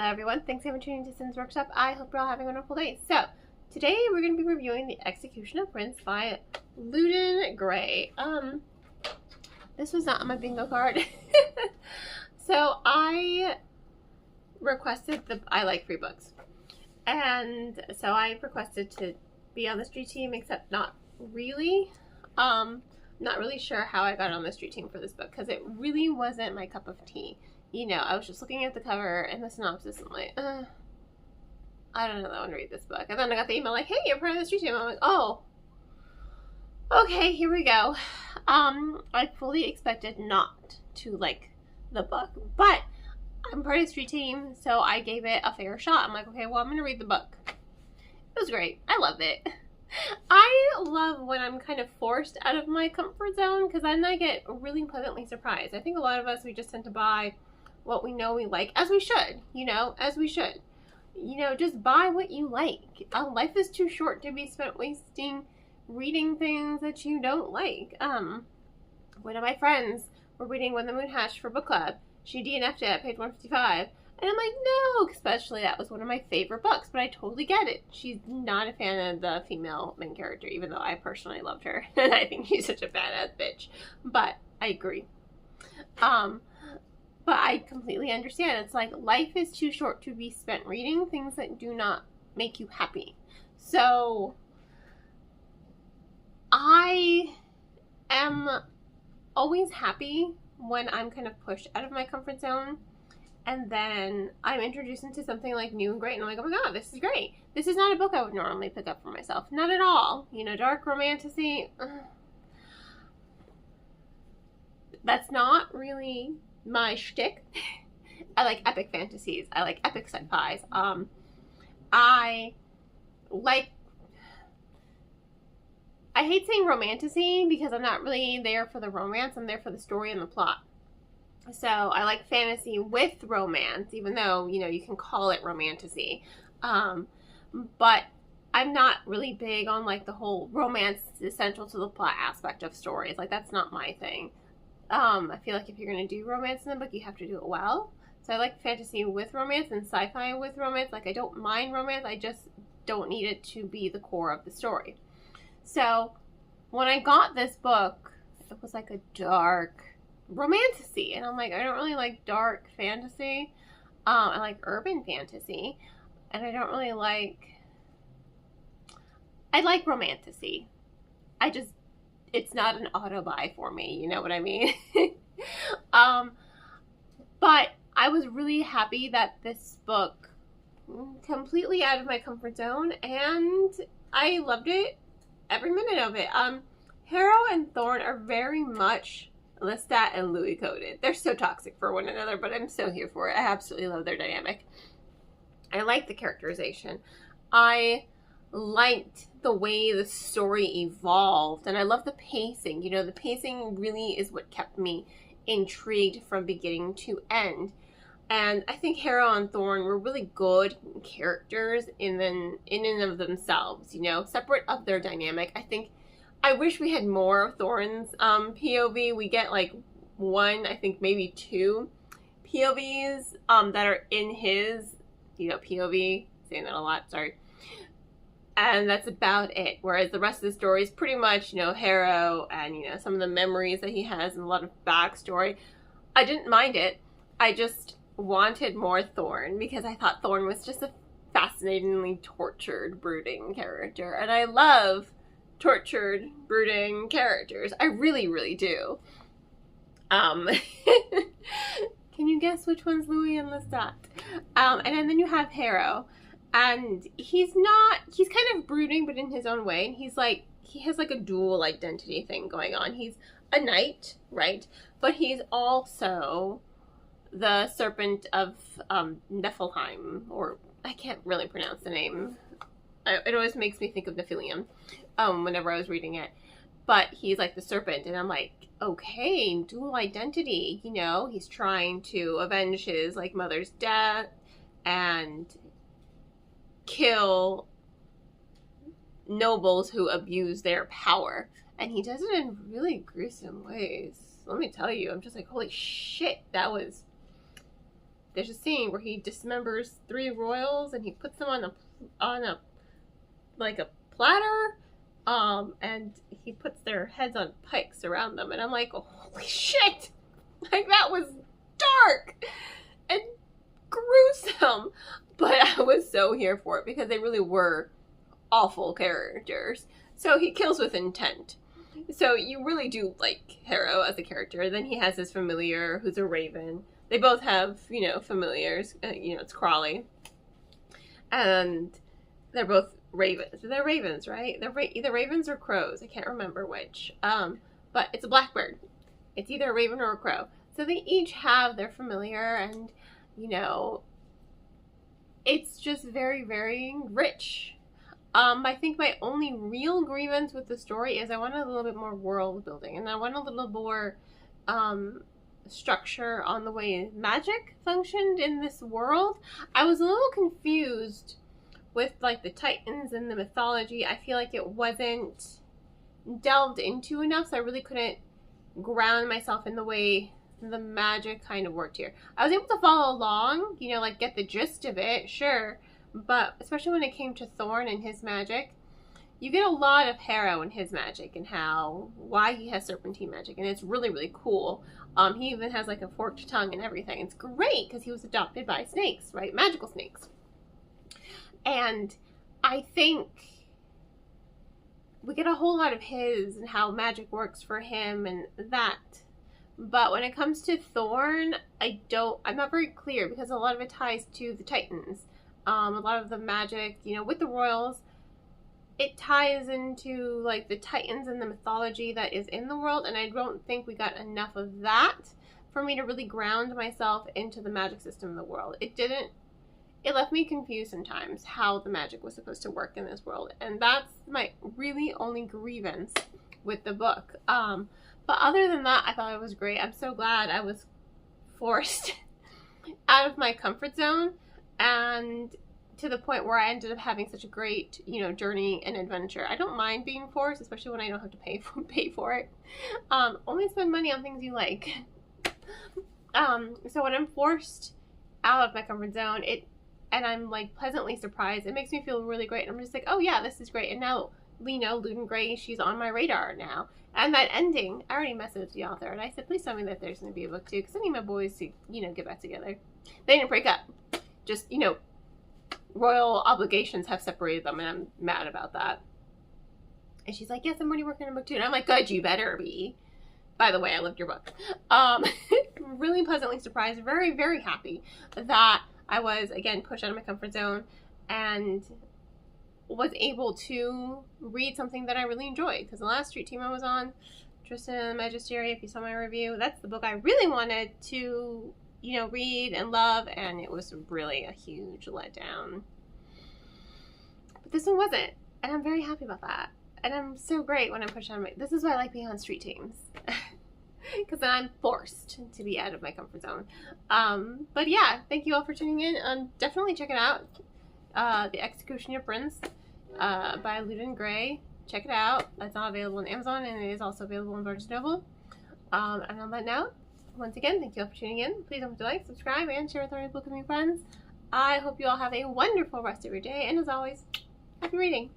Hello everyone, thanks for tuning to Sims Workshop. I hope you're all having a wonderful day. So, today we're going to be reviewing The Execution of Prince by Luden Gray. This was not on my bingo card. So, I requested I like free books. And so I requested to be on the street team, except not really. Not really sure how I got on the street team for this book, because it really wasn't my cup of tea. You know, I was just looking at the cover and the synopsis and I'm like, I don't know that I want to read this book. And then I got the email like, hey, you're part of the street team. I'm like, oh, okay, here we go. I fully expected not to like the book, but I'm part of the street team, so I gave it a fair shot. I'm like, okay, well, I'm going to read the book. It was great. I loved it. I love when I'm kind of forced out of my comfort zone, because then I get really pleasantly surprised. I think a lot of us, we just tend to buy what we know we like, as we should, you know, as we should. You know, just buy what you like. Life is too short to be spent wasting reading things that you don't like. One of my friends were reading When the Moon Hatched for book club. She DNF'd it at page 155. And I'm like, no, especially that was one of my favorite books, but I totally get it. She's not a fan of the female main character, even though I personally loved her. And I think she's such a badass bitch. But I agree. But I completely understand. It's like life is too short to be spent reading things that do not make you happy. So I am always happy when I'm kind of pushed out of my comfort zone. And then I'm introduced into something like new and great. And I'm like, oh my god, this is great. This is not a book I would normally pick up for myself. Not at all. You know, dark romantasy. That's not really my shtick. I like epic fantasies. I like epic sci-fis. I hate saying romantasy because I'm not really there for the romance. I'm there for the story and the plot. So I like fantasy with romance, even though, you know, you can call it romantasy. But I'm not really big on like the whole romance is central to the plot aspect of stories. Like, that's not my thing. I feel like if you're going to do romance in a book, you have to do it well. So I like fantasy with romance and sci-fi with romance. Like, I don't mind romance. I just don't need it to be the core of the story. So when I got this book, it was like a dark romantasy, and I'm like, I don't really like dark fantasy. I like urban fantasy, and I don't really like. I like romantasy. It's not an auto buy for me. You know what I mean? But I was really happy that this book completely out of my comfort zone, and I loved it, every minute of it. Harrow and Thorne are very much Lestat and Louis coded. They're so toxic for one another, but I'm so here for it. I absolutely love their dynamic. I like the characterization. I liked the way the story evolved, and I love the pacing. You know, the pacing really is what kept me intrigued from beginning to end. And I think Harrow and Thorne were really good characters in and of themselves, you know, separate of their dynamic. I wish we had more of Thorne's POV. We get like one, I think maybe two POVs that are in his, you know, POV. Saying that a lot, sorry. And that's about it. Whereas the rest of the story is pretty much, you know, Harrow and, you know, some of the memories that he has and a lot of backstory. I didn't mind it. I just wanted more Thorne, because I thought Thorne was just a fascinatingly tortured, brooding character. And I love tortured, brooding characters. I really, really do. Can you guess which one's Louis and Lestat? And then you have Harrow. And he's kind of brooding, but in his own way. And he has like a dual identity thing going on. He's a knight, right? But he's also the serpent of Netherhelm, or I can't really pronounce the name. It always makes me think of Nephilim whenever I was reading it. But he's like the serpent, and I'm like, okay, dual identity. You know, he's trying to avenge his like mother's death and kill nobles who abuse their power. And he does it in really gruesome ways. Let me tell you, I'm just like, holy shit, there's a scene where he dismembers 3 royals and he puts them on a like a platter, and he puts their heads on pikes around them, and I'm like, oh, holy shit! Like, that was dark and gruesome, but I was so here for it because they really were awful characters. So he kills with intent. So you really do like Harrow as a character. Then he has his familiar, who's a raven. They both have, you know, familiars. You know, it's Crawley. And they're both ravens. They're ravens, right? They're either ravens or crows. I can't remember which. But it's a blackbird. It's either a raven or a crow. So they each have their familiar, and, you know, it's just very, very rich. I think my only real grievance with the story is I wanted a little bit more world building, and I want a little more structure on the way magic functioned in this world. I was a little confused with, like, the Titans and the mythology. I feel like it wasn't delved into enough, so I really couldn't ground myself in the way the magic kind of worked here. I was able to follow along, you know, like, get the gist of it, sure, but especially when it came to Thorne and his magic, you get a lot of Harrow and his magic and why he has serpentine magic, and it's really, really cool. He even has, like, a forked tongue and everything. It's great because he was adopted by snakes, right? Magical snakes. And I think we get a whole lot of his and how magic works for him and that. But when it comes to Thorne, I'm not very clear because a lot of it ties to the Titans. A lot of the magic, you know, with the royals, it ties into, like, the Titans and the mythology that is in the world, and I don't think we got enough of that for me to really ground myself into the magic system of the world. It left me confused sometimes how the magic was supposed to work in this world, and that's my really only grievance with the book. But other than that, I thought it was great. I'm so glad I was forced out of my comfort zone, and to the point where I ended up having such a great, you know, journey and adventure. I don't mind being forced, especially when I don't have to pay for it. Only spend money on things you like. So when I'm forced out of my comfort zone, and I'm, like, pleasantly surprised, it makes me feel really great. I'm just like, oh yeah, this is great. And now, you know, Luden Grey, she's on my radar now. And that ending, I already messaged the author, and I said, please tell me that there's going to be a book 2, because I need my boys to, you know, get back together. They didn't break up. Just, you know, royal obligations have separated them, and I'm mad about that. And she's like, yes, I'm already working on book 2. And I'm like, good, you better be. By the way, I loved your book. Really pleasantly surprised, very, very happy that I was, again, pushed out of my comfort zone and was able to read something that I really enjoyed. Because the last Street Team I was on, Tristan and the Magistery, if you saw my review, that's the book I really wanted to, you know, read and love, and it was really a huge letdown. But this one wasn't, and I'm very happy about that. And I'm so great when I'm pushed out of this is why I like being on Street Teams. Because then I'm forced to be out of my comfort zone. But yeah, thank you all for tuning in. Definitely check it out. The Executioner Prince by Luden Grey. Check it out. It's not available on Amazon, and it is also available on Barnes & Noble. And on that note, once again, thank you all for tuning in. Please don't forget to like, subscribe, and share with our book with your friends. I hope you all have a wonderful rest of your day, and as always, happy reading.